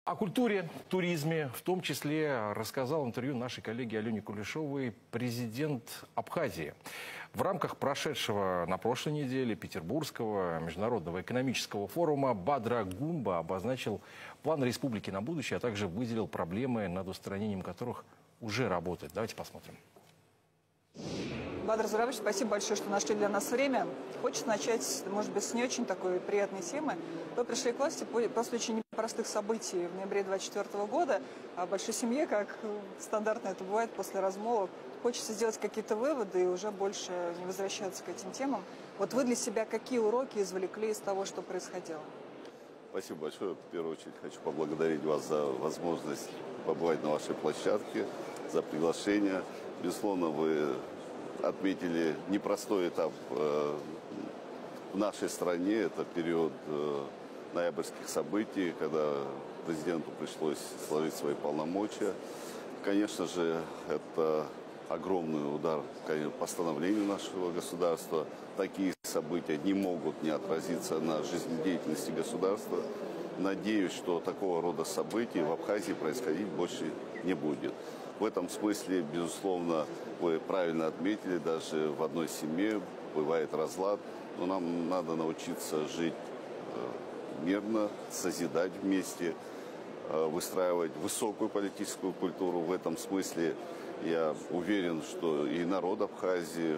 О культуре, туризме, в том числе, рассказал в интервью нашей коллеге Алене Кулешовой президент Абхазии. В рамках прошедшего на прошлой неделе Петербургского международного экономического форума Бадра Гумба обозначил план республики на будущее, а также выделил проблемы, над устранением которых уже работает. Давайте посмотрим. Бадр Зуравович, спасибо большое, что нашли для нас время. Хочется начать, может быть, с не очень такой приятной темы. Вы пришли к власти после очень непростых событий в ноябре 2024 года. О большой семье, как стандартно это бывает после размолвок, хочется сделать какие-то выводы и уже больше не возвращаться к этим темам. Вот вы для себя какие уроки извлекли из того, что происходило? Спасибо большое. В первую очередь хочу поблагодарить вас за возможность побывать на вашей площадке, за приглашение. Безусловно, вы отметили непростой этап в нашей стране. Это период ноябрьских событий, когда президенту пришлось сложить свои полномочия. Конечно же, это огромный удар по становлению нашего государства. Такие события не могут не отразиться на жизнедеятельности государства. Надеюсь, что такого рода событий в Абхазии происходить больше не будет. В этом смысле, безусловно, вы правильно отметили, даже в одной семье бывает разлад, но нам надо научиться жить мирно, созидать вместе, выстраивать высокую политическую культуру. В этом смысле я уверен, что и народ Абхазии,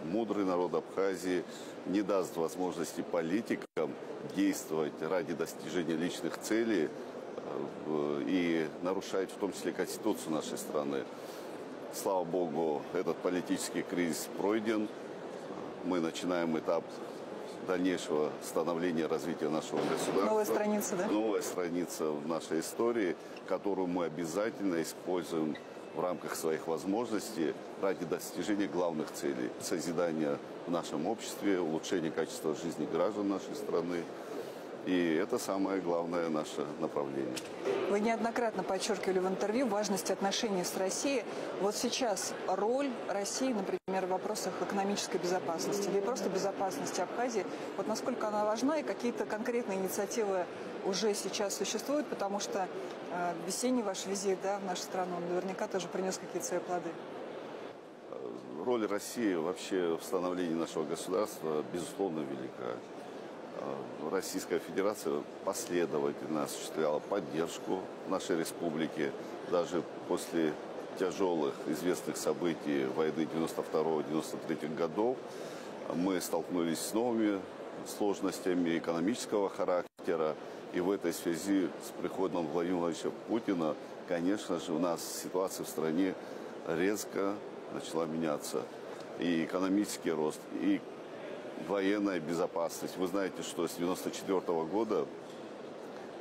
мудрый народ Абхазии не даст возможности политикам действовать ради достижения личных целей и нарушать в том числе Конституцию нашей страны. Слава Богу, этот политический кризис пройден. Мы начинаем этап дальнейшего становления, развития нашего государства. Новая страница, да? Новая страница в нашей истории, которую мы обязательно используем в рамках своих возможностей ради достижения главных целей. Созидания в нашем обществе, улучшения качества жизни граждан нашей страны. И это самое главное наше направление. Вы неоднократно подчеркивали в интервью важность отношений с Россией. Вот сейчас роль России, например, в вопросах экономической безопасности или просто безопасности Абхазии, вот насколько она важна и какие-то конкретные инициативы уже сейчас существуют, потому что весенний ваш визит, да, в нашу страну, он наверняка тоже принес какие-то свои плоды. Роль России вообще в становлении нашего государства, безусловно, велика. Российская Федерация последовательно осуществляла поддержку нашей республики. Даже после тяжелых известных событий войны 92-93 годов мы столкнулись с новыми сложностями экономического характера. И в этой связи с приходом Владимира Владимировича Путина, конечно же, у нас ситуация в стране резко начала меняться. И экономический рост, и военная безопасность. Вы знаете, что с 1994 года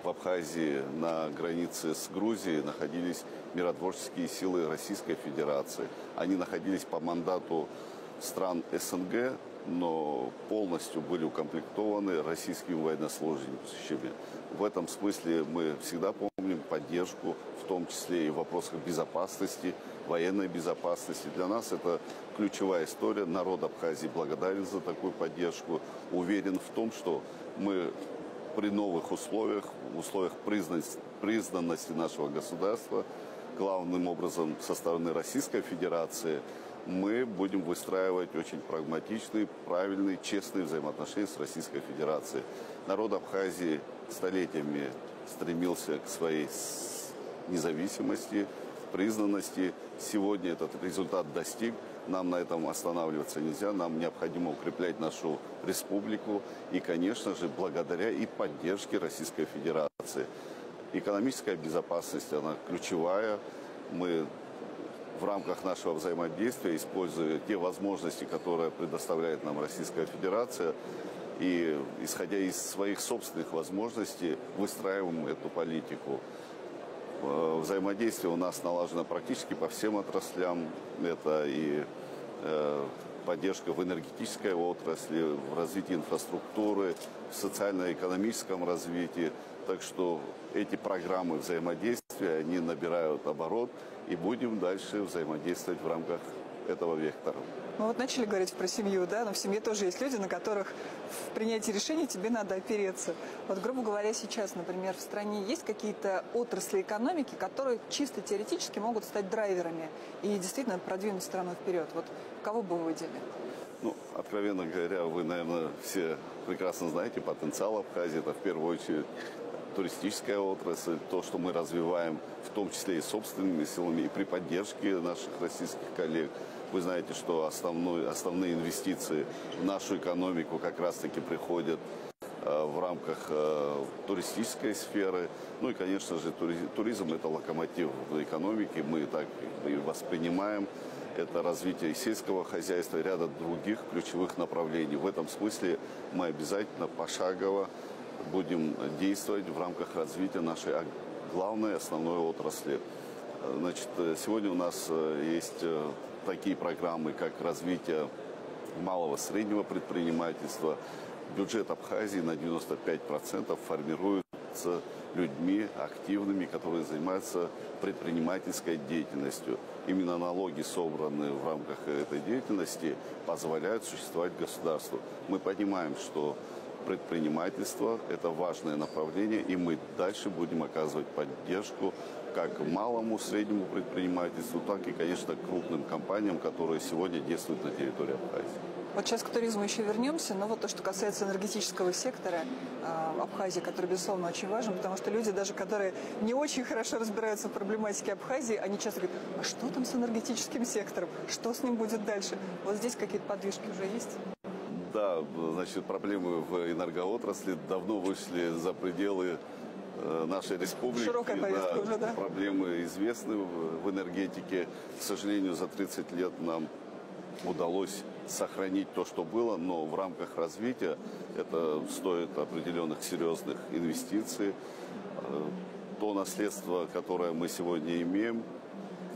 в Абхазии на границе с Грузией находились миротворческие силы Российской Федерации. Они находились по мандату стран СНГ, но полностью были укомплектованы российскими военнослужащими. В этом смысле мы всегда помним поддержку, в том числе и в вопросах безопасности, военной безопасности. Для нас это ключевая история. Народ Абхазии благодарен за такую поддержку. Уверен в том, что мы при новых условиях, в условиях признанности нашего государства, главным образом со стороны Российской Федерации, мы будем выстраивать очень прагматичные, правильные, честные взаимоотношения с Российской Федерацией. Народ Абхазии столетиями стремился к своей независимости, признанности. Сегодня этот результат достиг. Нам на этом останавливаться нельзя. Нам необходимо укреплять нашу республику. И, конечно же, благодаря и поддержке Российской Федерации. Экономическая безопасность, она ключевая. Мы в рамках нашего взаимодействия, используя те возможности, которые предоставляет нам Российская Федерация, и, исходя из своих собственных возможностей, выстраиваем эту политику. Взаимодействие у нас налажено практически по всем отраслям. Это и поддержка в энергетической отрасли, в развитии инфраструктуры, в социально-экономическом развитии. Так что эти программы взаимодействия, они набирают оборот, и будем дальше взаимодействовать в рамках этого вектора. Мы вот начали говорить про семью, да, но в семье тоже есть люди, на которых в принятии решений тебе надо опереться. Вот, грубо говоря, сейчас, например, в стране есть какие-то отрасли экономики, которые чисто теоретически могут стать драйверами и действительно продвинуть страну вперед. Вот кого бы вы выделили? Ну, откровенно говоря, вы, наверное, все прекрасно знаете потенциал Абхазии. Это в первую очередь туристическая отрасль, то, что мы развиваем, в том числе и собственными силами, и при поддержке наших российских коллег. Вы знаете, что основные инвестиции в нашу экономику как раз-таки приходят в рамках туристической сферы. Ну и, конечно же, туризм – это локомотив экономики, мы так и воспринимаем. Это развитие сельского хозяйства и ряда других ключевых направлений. В этом смысле мы обязательно пошагово будем действовать в рамках развития нашей главной основной отрасли. Значит, сегодня у нас есть такие программы, как развитие малого и среднего предпринимательства. Бюджет Абхазии на 95% формируется людьми активными, которые занимаются предпринимательской деятельностью. Именно налоги, собранные в рамках этой деятельности, позволяют существовать государству. Мы понимаем, что предпринимательство – это важное направление, и мы дальше будем оказывать поддержку как малому, среднему предпринимательству, так и, конечно, крупным компаниям, которые сегодня действуют на территории Абхазии. Вот сейчас к туризму еще вернемся, но вот то, что касается энергетического сектора Абхазии, который, безусловно, очень важен, потому что люди, даже которые не очень хорошо разбираются в проблематике Абхазии, они часто говорят, а что там с энергетическим сектором, что с ним будет дальше? Вот здесь какие-то подвижки уже есть? Да, значит, проблемы в энергоотрасли давно вышли за пределы нашей республики. Широкая повестка да, уже, да? Проблемы известны в энергетике. К сожалению, за 30 лет нам удалось сохранить то, что было, но в рамках развития это стоит определенных серьезных инвестиций. То наследство, которое мы сегодня имеем,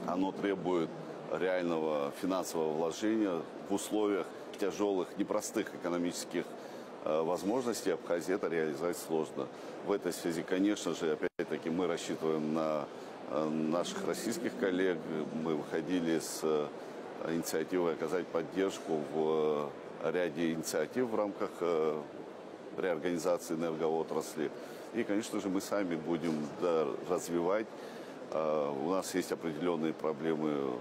оно требует реального финансового вложения в условиях тяжелых, непростых экономических возможностей Абхазии. Это реализовать сложно. В этой связи, конечно же, опять-таки мы рассчитываем на наших российских коллег. Мы выходили с инициативой оказать поддержку в ряде инициатив в рамках реорганизации энергоотрасли. И, конечно же, мы сами будем развивать. У нас есть определенные проблемы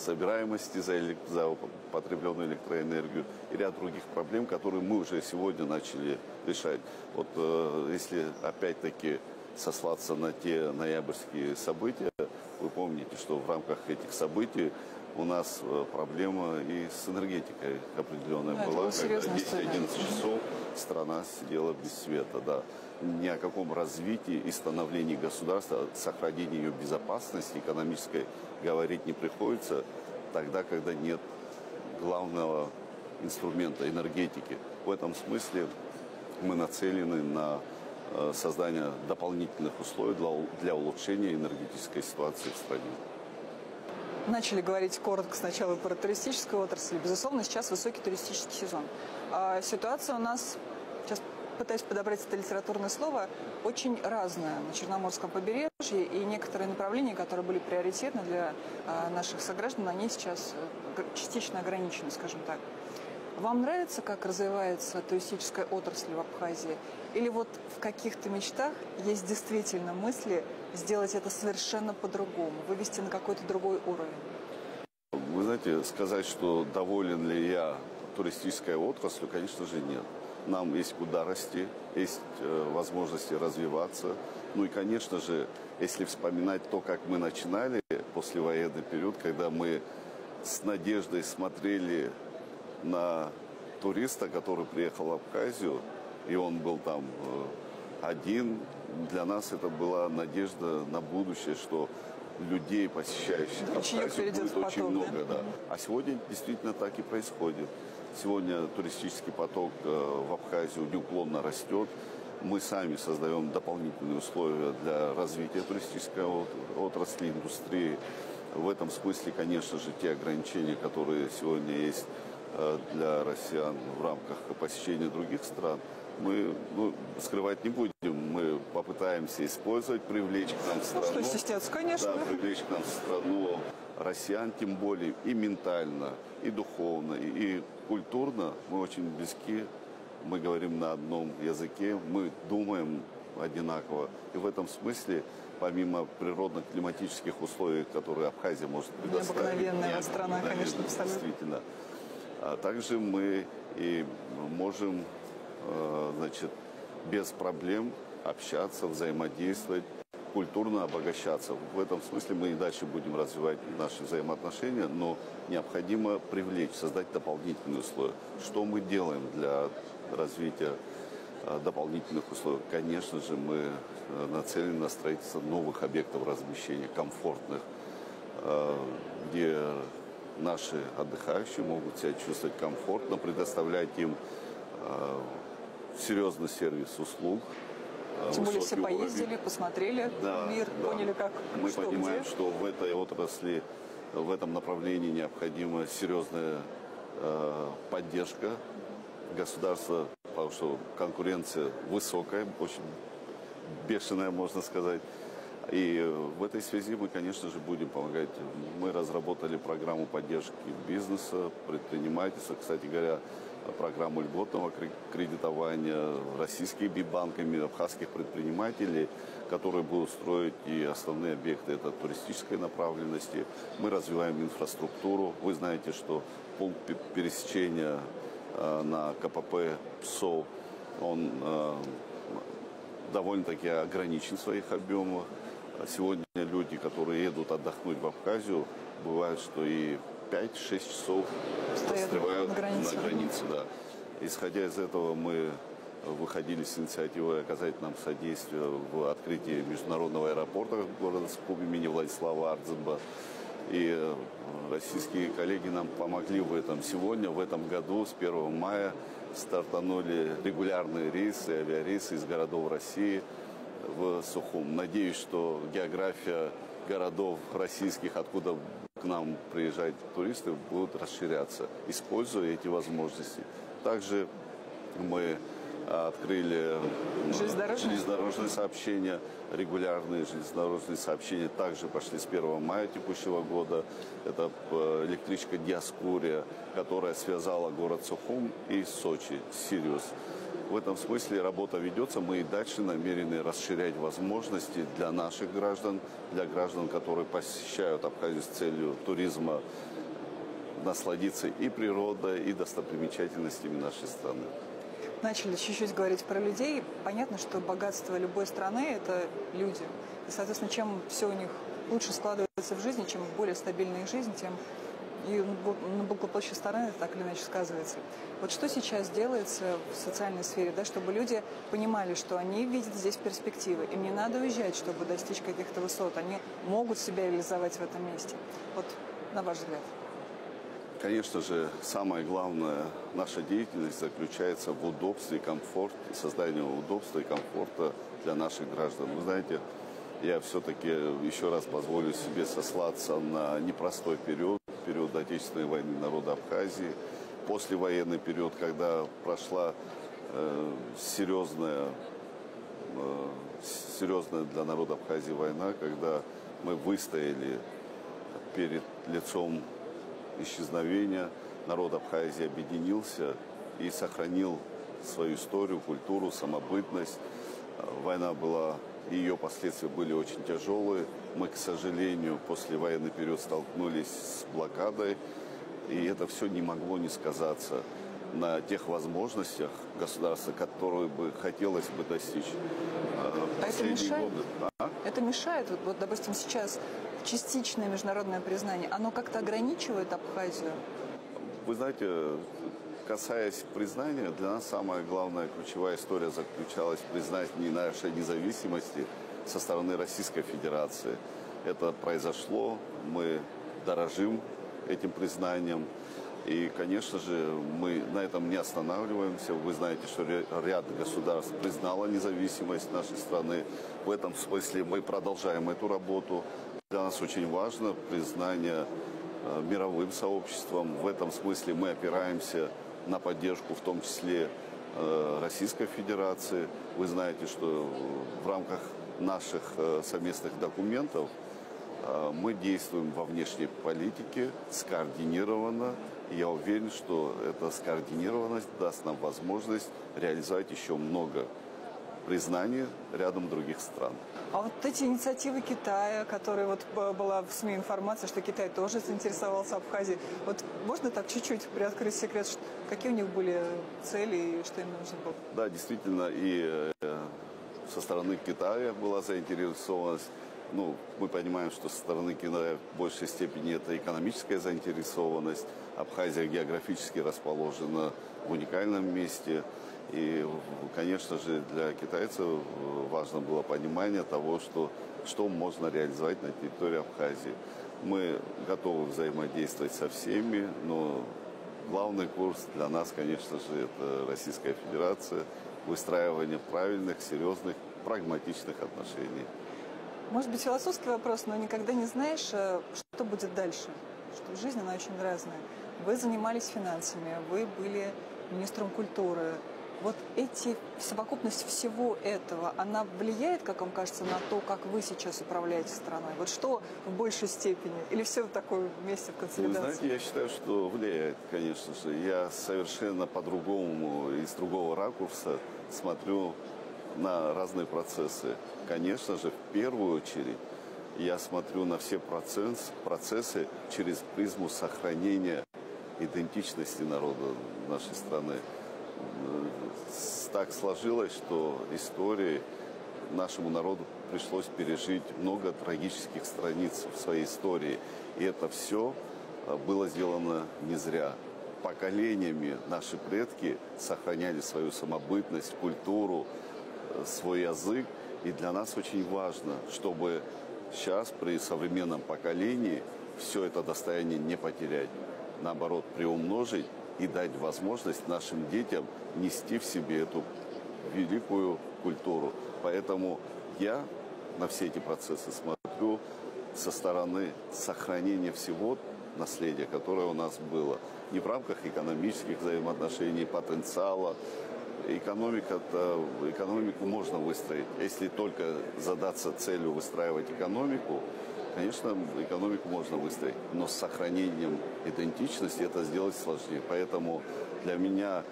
собираемости за потребленную электроэнергию и ряд других проблем, которые мы уже сегодня начали решать. Вот если опять-таки сослаться на те ноябрьские события, вы помните, что в рамках этих событий у нас проблема и с энергетикой определенная была, когда 10-11 часов страна сидела без света. Да. Ни о каком развитии и становлении государства, сохранении ее безопасности экономической говорить не приходится тогда, когда нет главного инструмента энергетики. В этом смысле мы нацелены на создание дополнительных условий для улучшения энергетической ситуации в стране. Начали говорить коротко сначала про туристическую отрасль. Безусловно, сейчас высокий туристический сезон. Ситуация у нас, сейчас пытаюсь подобрать это литературное слово, очень разная на Черноморском побережье. И некоторые направления, которые были приоритетны для наших сограждан, они сейчас частично ограничены, скажем так. Вам нравится, как развивается туристическая отрасль в Абхазии? Или вот в каких-то мечтах есть действительно мысли сделать это совершенно по-другому, вывести на какой-то другой уровень? Вы знаете, сказать, что доволен ли я туристической отраслью, конечно же, нет. Нам есть куда расти, есть возможности развиваться. Ну и, конечно же, если вспоминать то, как мы начинали послевоенный период, когда мы с надеждой смотрели на туриста, который приехал в Абхазию, и он был там один. Для нас это была надежда на будущее, что людей, посещающих Абхазию, будет очень много. Да? А сегодня действительно так и происходит. Сегодня туристический поток в Абхазию неуклонно растет. Мы сами создаем дополнительные условия для развития туристической отрасли, индустрии. В этом смысле, конечно же, те ограничения, которые сегодня есть для россиян в рамках посещения других стран, мы скрывать не будем. Мы попытаемся использовать, привлечь к нам в страну. Ну, что стесняться, конечно. Да, привлечь к нам в страну россиян, тем более и ментально, и духовно, и культурно мы очень близки. Мы говорим на одном языке, мы думаем одинаково. И в этом смысле, помимо природно-климатических условий, которые Абхазия может предоставить, необыкновенная страна, конечно, абсолютно. Действительно. А также мы и можем, значит, без проблем общаться, взаимодействовать, культурно обогащаться. В этом смысле мы и дальше будем развивать наши взаимоотношения, но необходимо привлечь, создать дополнительные условия. Что мы делаем для развития дополнительных условий? Конечно же, мы нацелены на строительство новых объектов размещения, комфортных, где наши отдыхающие могут себя чувствовать комфортно, предоставлять им серьезный сервис услуг. Тем более все поездили, посмотрели мир, поняли, как, мы что, понимаем, где. что в этой отрасли, в этом направлении необходима серьезная поддержка государства, потому что конкуренция высокая, очень бешеная, можно сказать. И в этой связи мы, конечно же, будем помогать. Мы разработали программу поддержки бизнеса, предпринимательства. Кстати говоря, программу льготного кредитования российскими банками, абхазских предпринимателей, которые будут строить и основные объекты, это туристической направленности. Мы развиваем инфраструктуру. Вы знаете, что пункт пересечения на КПП ПСО, он довольно-таки ограничен в своих объемах. Сегодня люди, которые едут отдохнуть в Абхазию, бывает, что и 5-6 часов застревают на границе. Да. Исходя из этого, мы выходили с инициативой оказать нам содействие в открытии международного аэропорта города Сухум имени Владислава Ардзинба. И российские коллеги нам помогли в этом. Сегодня, в этом году, с 1 мая, стартанули регулярные рейсы, авиарейсы из городов России в Сухум. Надеюсь, что география городов российских, откуда к нам приезжают туристы, будет расширяться, используя эти возможности. Также мы открыли железнодорожные сообщения, регулярные железнодорожные сообщения также пошли с 1 мая текущего года. Это электричка Диаскурия, которая связала город Сухум и Сочи, Сириус. В этом смысле работа ведется. Мы и дальше намерены расширять возможности для наших граждан, для граждан, которые посещают Абхазию с целью туризма, насладиться и природой, и достопримечательностями нашей страны. Начали чуть-чуть говорить про людей. Понятно, что богатство любой страны – это люди. И, соответственно, чем все у них лучше складывается в жизни, чем более стабильная их жизнь, тем и на благополучие страны это так или иначе сказывается. Вот что сейчас делается в социальной сфере, да, чтобы люди понимали, что они видят здесь перспективы. Им не надо уезжать, чтобы достичь каких-то высот. Они могут себя реализовать в этом месте. Вот на ваш взгляд. Конечно же, самое главное, наша деятельность заключается в удобстве и комфорте, создании удобства и комфорта для наших граждан. Вы знаете, я все-таки еще раз позволю себе сослаться на непростой период Отечественной войны народа Абхазии, послевоенный период, когда прошла серьезная для народа Абхазии война, когда мы выстояли перед лицом исчезновения, народ Абхазии объединился и сохранил свою историю, культуру, самобытность. Война была, и ее последствия были очень тяжелые. Мы, к сожалению, после военный период столкнулись с блокадой, и это все не могло не сказаться на тех возможностях государства, которые бы хотелось бы достичь в последние годы. Это мешает? Вот, допустим, сейчас частичное международное признание, оно как-то ограничивает Абхазию? Вы знаете, касаясь признания, для нас самая главная ключевая история заключалась в признании нашей независимости со стороны Российской Федерации. Это произошло, мы дорожим этим признанием. И, конечно же, мы на этом не останавливаемся. Вы знаете, что ряд государств признало независимость нашей страны. В этом смысле мы продолжаем эту работу. Для нас очень важно признание мировым сообществом. В этом смысле мы опираемся на поддержку, в том числе Российской Федерации. Вы знаете, что в рамках наших совместных документов мы действуем во внешней политике скоординированно. И я уверен, что эта скоординированность даст нам возможность реализовать еще много признания рядом других стран. А вот эти инициативы Китая, которые вот была в СМИ информация, что Китай тоже заинтересовался Абхазией. Вот можно так чуть-чуть приоткрыть секрет, какие у них были цели и что им нужно было? Да, действительно, и со стороны Китая была заинтересованность. Ну, мы понимаем, что со стороны Китая в большей степени это экономическая заинтересованность. Абхазия географически расположена в уникальном месте. И, конечно же, для китайцев важно было понимание того, что можно реализовать на территории Абхазии. Мы готовы взаимодействовать со всеми, но главный курс для нас, конечно же, это Российская Федерация, выстраивание правильных, серьезных, прагматичных отношений. Может быть, философский вопрос, но никогда не знаешь, что будет дальше. Что жизнь, она очень разная. Вы занимались финансами, вы были министром культуры. Вот совокупность всего этого, она влияет, как вам кажется, на то, как вы сейчас управляете страной? Вот что в большей степени? Или все такое вместе в консолидации? Вы знаете, я считаю, что влияет, конечно же. Я совершенно по-другому и с другого ракурса смотрю на разные процессы. Конечно же, в первую очередь, я смотрю на все процессы через призму сохранения идентичности народа нашей страны. Так сложилось, что истории нашему народу пришлось пережить много трагических страниц в своей истории. И это все было сделано не зря. Поколениями наши предки сохраняли свою самобытность, культуру, свой язык. И для нас очень важно, чтобы сейчас при современном поколении все это достояние не потерять. Наоборот, приумножить и дать возможность нашим детям нести в себе эту великую культуру. Поэтому я на все эти процессы смотрю со стороны сохранения всего наследия, которое у нас было. Не в рамках экономических взаимоотношений, потенциала. Экономику можно выстроить. Если только задаться целью выстраивать экономику, конечно, экономику можно выстроить, но с сохранением идентичности это сделать сложнее. Поэтому для меня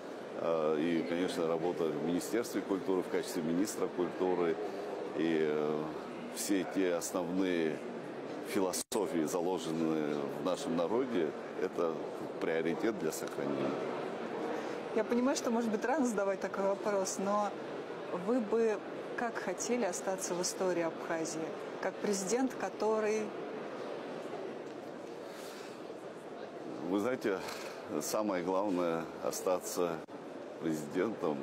и, конечно, работа в Министерстве культуры в качестве министра культуры и все те основные философии, заложенные в нашем народе, это приоритет для сохранения. Я понимаю, что, может быть, рано задавать такой вопрос, но вы бы как хотели остаться в истории Абхазии? Как президент, который... Вы знаете, самое главное остаться президентом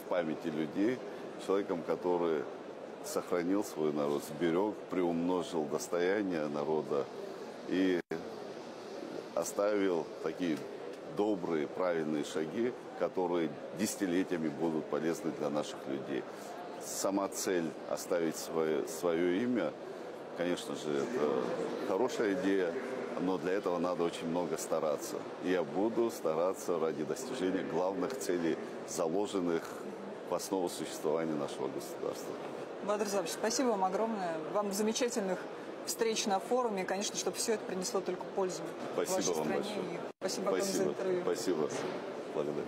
в памяти людей, человеком, который сохранил свой народ, сберег, приумножил достояние народа и оставил такие добрые, правильные шаги, которые десятилетиями будут полезны для наших людей. Сама цель оставить свое имя, конечно же, это хорошая идея, но для этого надо очень много стараться. И я буду стараться ради достижения главных целей, заложенных в основу существования нашего государства. Бадыр Запарович, спасибо вам огромное. Вам замечательных встреч на форуме. И, конечно, чтобы все это принесло только пользу Спасибо вашей вам стране. большое. И спасибо огромное за интервью. Спасибо. Благодарю.